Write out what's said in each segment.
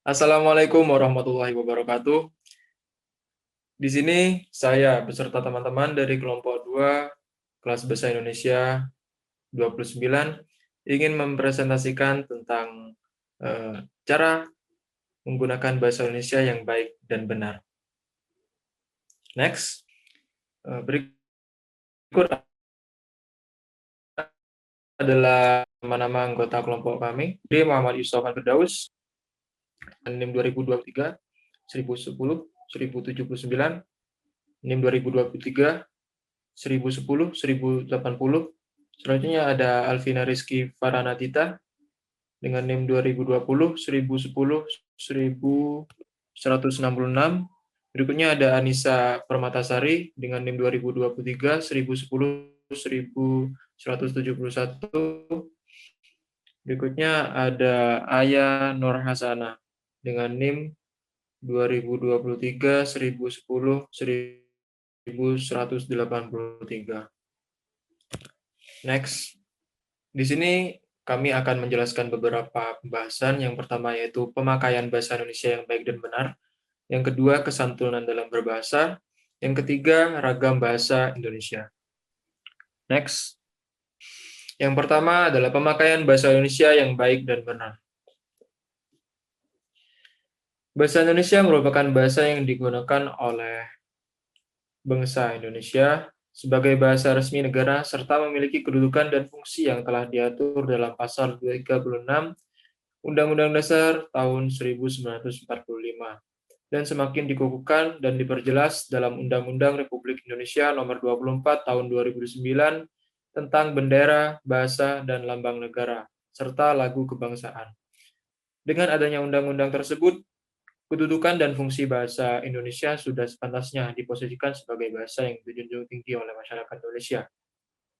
Assalamualaikum warahmatullahi wabarakatuh. Di sini saya beserta teman-teman dari kelompok 2 kelas bahasa Indonesia 29 ingin mempresentasikan tentang cara menggunakan bahasa Indonesia yang baik dan benar. Next, berikut adalah nama-nama anggota kelompok kami. Jadi Muhammad Yusuf Firdaus, NIM 2023, 1010, 1079, NIM 2023, 1010, 1080. Selanjutnya ada Alvina Rizky Faranatita dengan NIM 2020, 1010, 1166. Berikutnya ada Anissa Permatasari dengan NIM 2023, 1010, 1171. Berikutnya ada Aya Nur Hasana dengan NIM 2023, 1010, 1183. Next, di sini kami akan menjelaskan beberapa pembahasan. Yang pertama yaitu pemakaian bahasa Indonesia yang baik dan benar. Yang kedua, kesantunan dalam berbahasa. Yang ketiga, ragam bahasa Indonesia. Next. Yang pertama adalah pemakaian bahasa Indonesia yang baik dan benar. Bahasa Indonesia merupakan bahasa yang digunakan oleh bangsa Indonesia sebagai bahasa resmi negara serta memiliki kedudukan dan fungsi yang telah diatur dalam Pasal 36 Undang-Undang Dasar tahun 1945 dan semakin dikukuhkan dan diperjelas dalam Undang-Undang Republik Indonesia Nomor 24 Tahun 2009 tentang bendera, bahasa, dan lambang negara, serta lagu kebangsaan. Dengan adanya undang-undang tersebut, kedudukan dan fungsi bahasa Indonesia sudah sepantasnya diposisikan sebagai bahasa yang dijunjung tinggi oleh masyarakat Indonesia.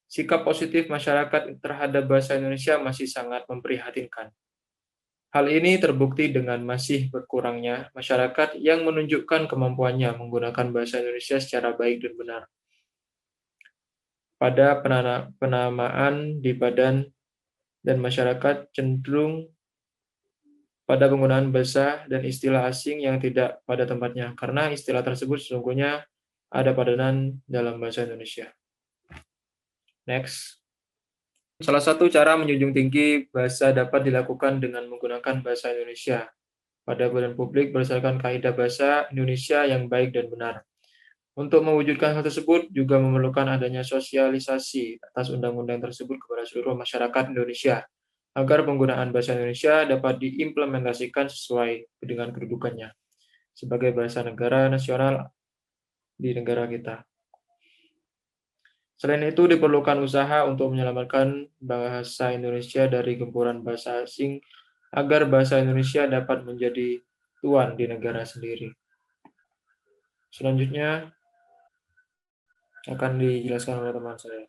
Sikap positif masyarakat terhadap bahasa Indonesia masih sangat memprihatinkan. Hal ini terbukti dengan masih berkurangnya masyarakat yang menunjukkan kemampuannya menggunakan bahasa Indonesia secara baik dan benar. Pada penamaan di badan dan masyarakat cenderung pada penggunaan bahasa dan istilah asing yang tidak pada tempatnya, karena istilah tersebut sesungguhnya ada padanan dalam bahasa Indonesia. Next. Salah satu cara menjunjung tinggi bahasa dapat dilakukan dengan menggunakan bahasa Indonesia pada badan publik berdasarkan kaidah bahasa Indonesia yang baik dan benar. Untuk mewujudkan hal tersebut juga memerlukan adanya sosialisasi atas undang-undang tersebut kepada seluruh masyarakat Indonesia, agar penggunaan bahasa Indonesia dapat diimplementasikan sesuai dengan kedudukannya sebagai bahasa negara nasional di negara kita. Selain itu, diperlukan usaha untuk menyelamatkan bahasa Indonesia dari gempuran bahasa asing agar bahasa Indonesia dapat menjadi tuan di negara sendiri. Selanjutnya akan dijelaskan oleh teman saya.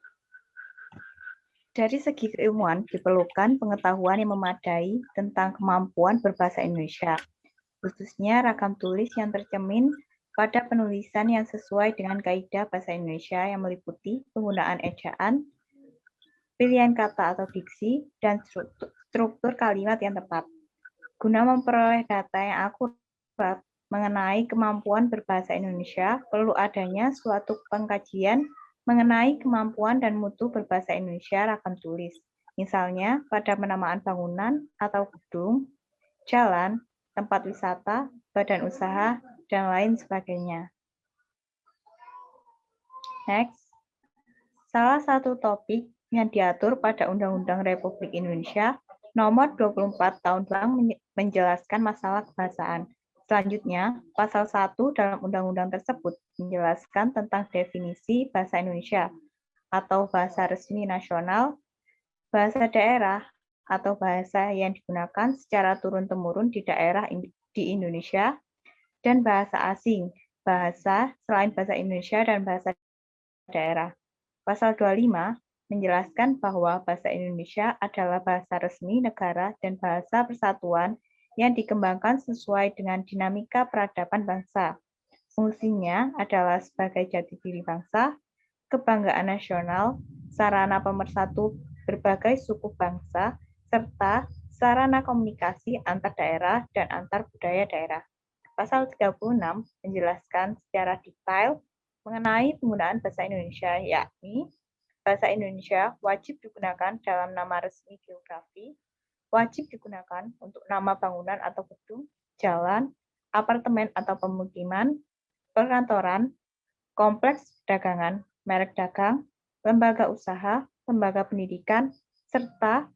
Dari segi keilmuan, diperlukan pengetahuan yang memadai tentang kemampuan berbahasa Indonesia, khususnya ragam tulis yang tercermin pada penulisan yang sesuai dengan kaidah bahasa Indonesia yang meliputi penggunaan ejaan, pilihan kata atau diksi, dan struktur kalimat yang tepat. Guna memperoleh data yang akurat mengenai kemampuan berbahasa Indonesia, perlu adanya suatu pengkajian mengenai kemampuan dan mutu berbahasa Indonesia ragam tulis. Misalnya, pada penamaan bangunan atau gedung, jalan, tempat wisata, badan usaha, dan lain sebagainya. Next, salah satu topik yang diatur pada Undang-Undang Republik Indonesia Nomor 24 Tahun 2000 menjelaskan masalah kebahasaan. Selanjutnya, Pasal 1 dalam Undang-Undang tersebut menjelaskan tentang definisi bahasa Indonesia atau bahasa resmi nasional, bahasa daerah atau bahasa yang digunakan secara turun-temurun di daerah di Indonesia, dan bahasa asing, bahasa selain bahasa Indonesia dan bahasa daerah. Pasal 25 menjelaskan bahwa bahasa Indonesia adalah bahasa resmi negara dan bahasa persatuan yang dikembangkan sesuai dengan dinamika peradaban bangsa. Fungsinya adalah sebagai jati diri bangsa, kebanggaan nasional, sarana pemersatu berbagai suku bangsa, serta sarana komunikasi antar daerah dan antar budaya daerah. Pasal 36 menjelaskan secara detail mengenai penggunaan bahasa Indonesia, yakni bahasa Indonesia wajib digunakan dalam nama resmi geografi, wajib digunakan untuk nama bangunan atau gedung, jalan, apartemen atau pemukiman, perkantoran, kompleks dagangan, merek dagang, lembaga usaha, lembaga pendidikan, serta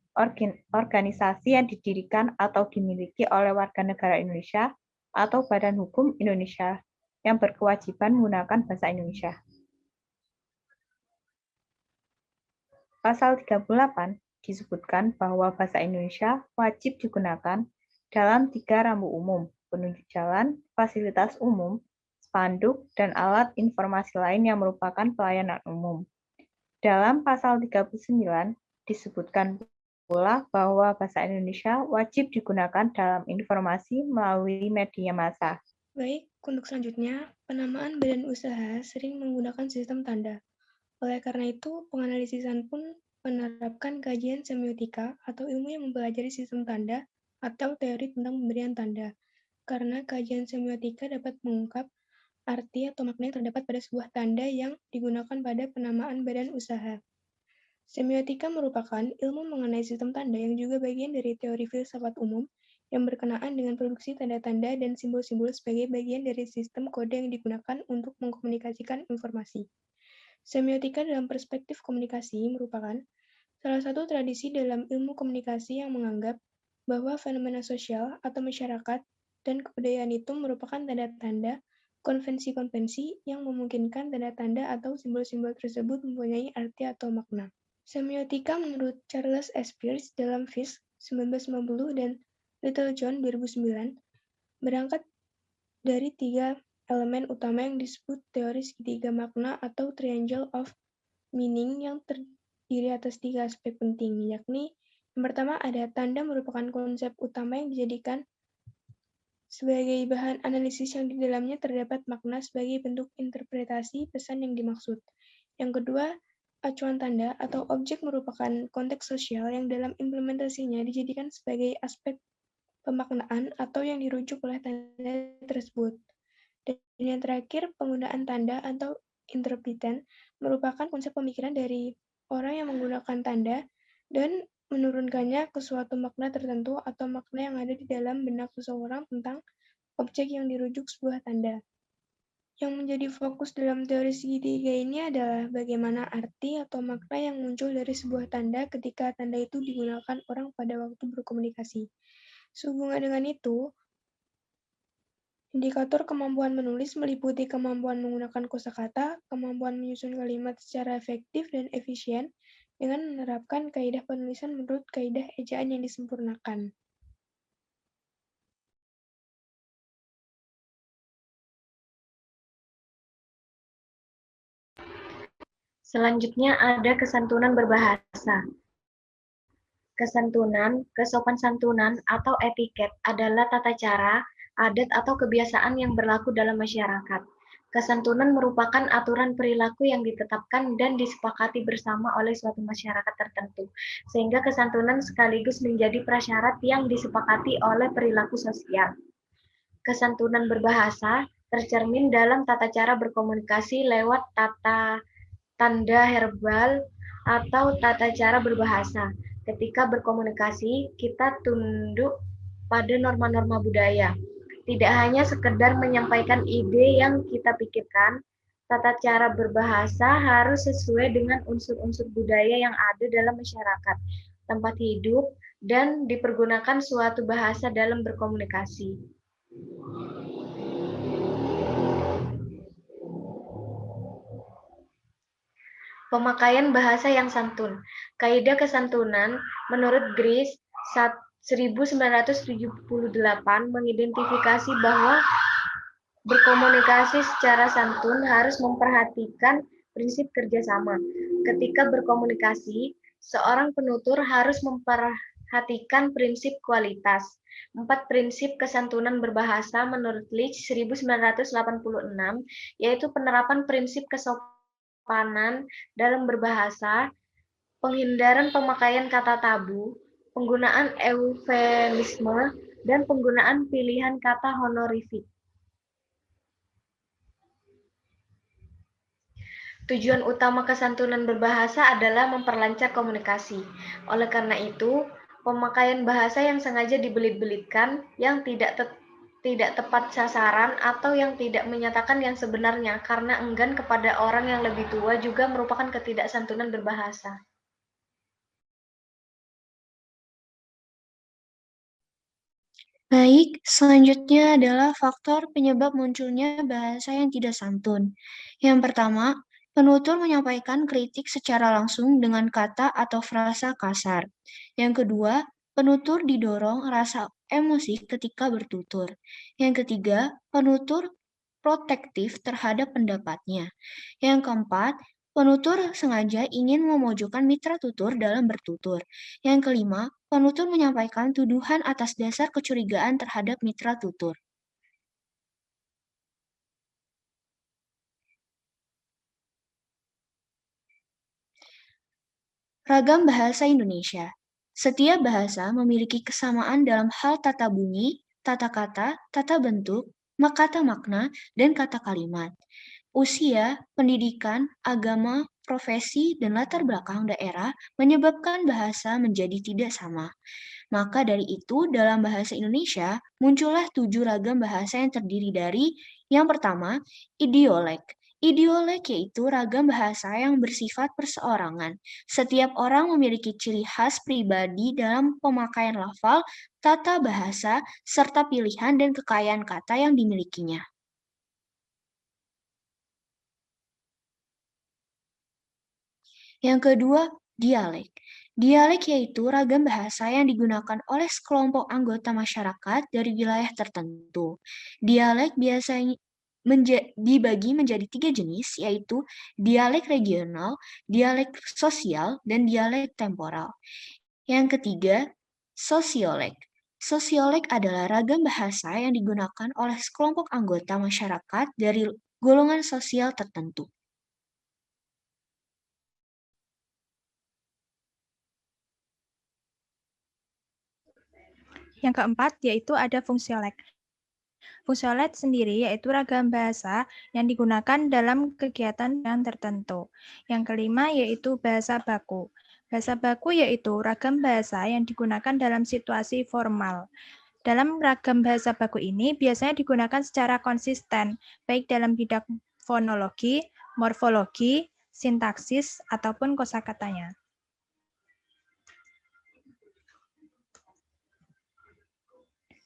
organisasi yang didirikan atau dimiliki oleh warga negara Indonesia atau badan hukum Indonesia yang berkewajiban menggunakan bahasa Indonesia. Pasal 38 disebutkan bahwa bahasa Indonesia wajib digunakan dalam 3 rambu umum, penunjuk jalan, fasilitas umum, spanduk, dan alat informasi lain yang merupakan pelayanan umum. Dalam pasal 39 disebutkan pula bahwa bahasa Indonesia wajib digunakan dalam informasi melalui media massa. Baik, untuk selanjutnya, penamaan badan usaha sering menggunakan sistem tanda. Oleh karena itu, penganalisisan pun menerapkan kajian semiotika atau ilmu yang mempelajari sistem tanda atau teori tentang pemberian tanda. Karena kajian semiotika dapat mengungkap arti atau makna yang terdapat pada sebuah tanda yang digunakan pada penamaan badan usaha. Semiotika merupakan ilmu mengenai sistem tanda yang juga bagian dari teori filsafat umum yang berkenaan dengan produksi tanda-tanda dan simbol-simbol sebagai bagian dari sistem kode yang digunakan untuk mengkomunikasikan informasi. Semiotika dalam perspektif komunikasi merupakan salah satu tradisi dalam ilmu komunikasi yang menganggap bahwa fenomena sosial atau masyarakat dan kebudayaan itu merupakan tanda-tanda, konvensi-konvensi yang memungkinkan tanda-tanda atau simbol-simbol tersebut mempunyai arti atau makna. Semiotika menurut Charles S. Peirce dalam Fisk 1990 dan Littlejohn 2009 berangkat dari 3 elemen utama yang disebut teori segitiga makna atau triangle of meaning yang terdiri atas 3 aspek penting, yakni yang pertama ada tanda merupakan konsep utama yang dijadikan sebagai bahan analisis yang di dalamnya terdapat makna sebagai bentuk interpretasi pesan yang dimaksud. Yang kedua, acuan tanda atau objek merupakan konteks sosial yang dalam implementasinya dijadikan sebagai aspek pemaknaan atau yang dirujuk oleh tanda tersebut. Dan yang terakhir, penggunaan tanda atau interpretan merupakan konsep pemikiran dari orang yang menggunakan tanda dan menurunkannya ke suatu makna tertentu atau makna yang ada di dalam benak seseorang tentang objek yang dirujuk sebuah tanda. Yang menjadi fokus dalam teori segitiga ini adalah bagaimana arti atau makna yang muncul dari sebuah tanda ketika tanda itu digunakan orang pada waktu berkomunikasi. Sehubungan dengan itu, indikator kemampuan menulis meliputi kemampuan menggunakan kosakata, kemampuan menyusun kalimat secara efektif dan efisien, dengan menerapkan kaidah penulisan menurut kaidah ejaan yang disempurnakan. Selanjutnya ada kesantunan berbahasa. Kesantunan, kesopan santunan, atau etiket adalah tata cara, adat, atau kebiasaan yang berlaku dalam masyarakat. Kesantunan merupakan aturan perilaku yang ditetapkan dan disepakati bersama oleh suatu masyarakat tertentu, sehingga kesantunan sekaligus menjadi prasyarat yang disepakati oleh perilaku sosial. Kesantunan berbahasa tercermin dalam tata cara berkomunikasi lewat tanda herbal atau tata cara berbahasa. Ketika berkomunikasi, kita tunduk pada norma-norma budaya. Tidak hanya sekedar menyampaikan ide yang kita pikirkan, tata cara berbahasa harus sesuai dengan unsur-unsur budaya yang ada dalam masyarakat, tempat hidup, dan dipergunakan suatu bahasa dalam berkomunikasi. Pemakaian bahasa yang santun. Kaidah kesantunan menurut Grace 1978 mengidentifikasi bahwa berkomunikasi secara santun harus memperhatikan prinsip kerjasama. Ketika berkomunikasi, seorang penutur harus memperhatikan prinsip kualitas. 4 prinsip kesantunan berbahasa menurut Leach 1986, yaitu penerapan prinsip kesopanan dalam berbahasa, penghindaran pemakaian kata tabu, penggunaan eufemisme, dan penggunaan pilihan kata honorifik. Tujuan utama kesantunan berbahasa adalah memperlancar komunikasi. Oleh karena itu, pemakaian bahasa yang sengaja dibelit-belitkan, yang tidak tepat sasaran, atau yang tidak menyatakan yang sebenarnya karena enggan kepada orang yang lebih tua juga merupakan ketidaksantunan berbahasa. Baik, selanjutnya adalah faktor penyebab munculnya bahasa yang tidak santun. Yang pertama, penutur menyampaikan kritik secara langsung dengan kata atau frasa kasar. Yang kedua, penutur didorong rasa emosi ketika bertutur. Yang ketiga, penutur protektif terhadap pendapatnya. Yang keempat, penutur sengaja ingin memojokkan mitra tutur dalam bertutur. Yang kelima, penutur menyampaikan tuduhan atas dasar kecurigaan terhadap mitra tutur. Ragam bahasa Indonesia. Setiap bahasa memiliki kesamaan dalam hal tata bunyi, tata kata, tata bentuk, kata makna, dan kata kalimat. Usia, pendidikan, agama, profesi, dan latar belakang daerah menyebabkan bahasa menjadi tidak sama. Maka dari itu, dalam bahasa Indonesia, muncullah 7 ragam bahasa yang terdiri dari, yang pertama, idiolek. Idiolek yaitu ragam bahasa yang bersifat perseorangan. Setiap orang memiliki ciri khas pribadi dalam pemakaian lafal, tata bahasa, serta pilihan dan kekayaan kata yang dimilikinya. Yang kedua, dialek. Dialek yaitu ragam bahasa yang digunakan oleh sekelompok anggota masyarakat dari wilayah tertentu. Dialek biasanya dibagi menjadi 3 jenis, yaitu dialek regional, dialek sosial, dan dialek temporal. Yang ketiga, sosiolek. Sosiolek adalah ragam bahasa yang digunakan oleh sekelompok anggota masyarakat dari golongan sosial tertentu. Yang keempat yaitu ada fungsiolek. Fungsiolek sendiri yaitu ragam bahasa yang digunakan dalam kegiatan yang tertentu. Yang kelima yaitu bahasa baku. Bahasa baku yaitu ragam bahasa yang digunakan dalam situasi formal. Dalam ragam bahasa baku ini biasanya digunakan secara konsisten, baik dalam bidang fonologi, morfologi, sintaksis, ataupun kosakatanya.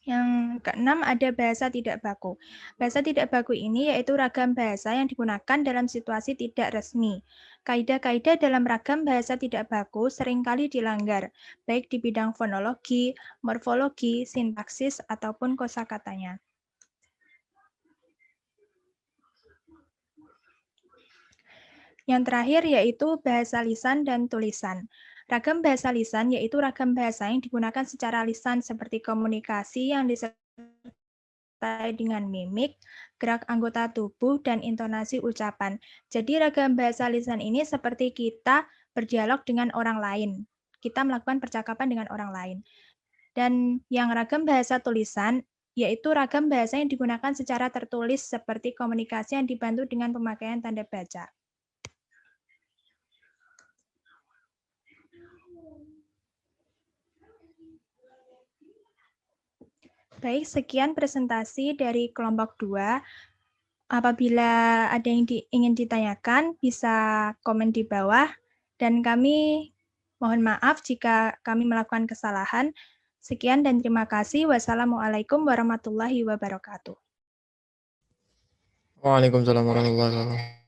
Yang keenam ada bahasa tidak baku. Bahasa tidak baku ini yaitu ragam bahasa yang digunakan dalam situasi tidak resmi. Kaidah-kaidah dalam ragam bahasa tidak baku seringkali dilanggar, baik di bidang fonologi, morfologi, sintaksis, ataupun kosakatanya. Yang terakhir yaitu bahasa lisan dan tulisan. Ragam bahasa lisan yaitu ragam bahasa yang digunakan secara lisan seperti komunikasi yang disertai dengan mimik, gerak anggota tubuh, dan intonasi ucapan. Jadi ragam bahasa lisan ini seperti kita berdialog dengan orang lain. Kita melakukan percakapan dengan orang lain. Dan yang ragam bahasa tulisan yaitu ragam bahasa yang digunakan secara tertulis seperti komunikasi yang dibantu dengan pemakaian tanda baca. Baik, sekian presentasi dari kelompok 2. Apabila ada yang ingin ditanyakan, bisa komen di bawah. Dan kami mohon maaf jika kami melakukan kesalahan. Sekian dan terima kasih. Wassalamualaikum warahmatullahi wabarakatuh. Waalaikumsalam warahmatullahi wabarakatuh.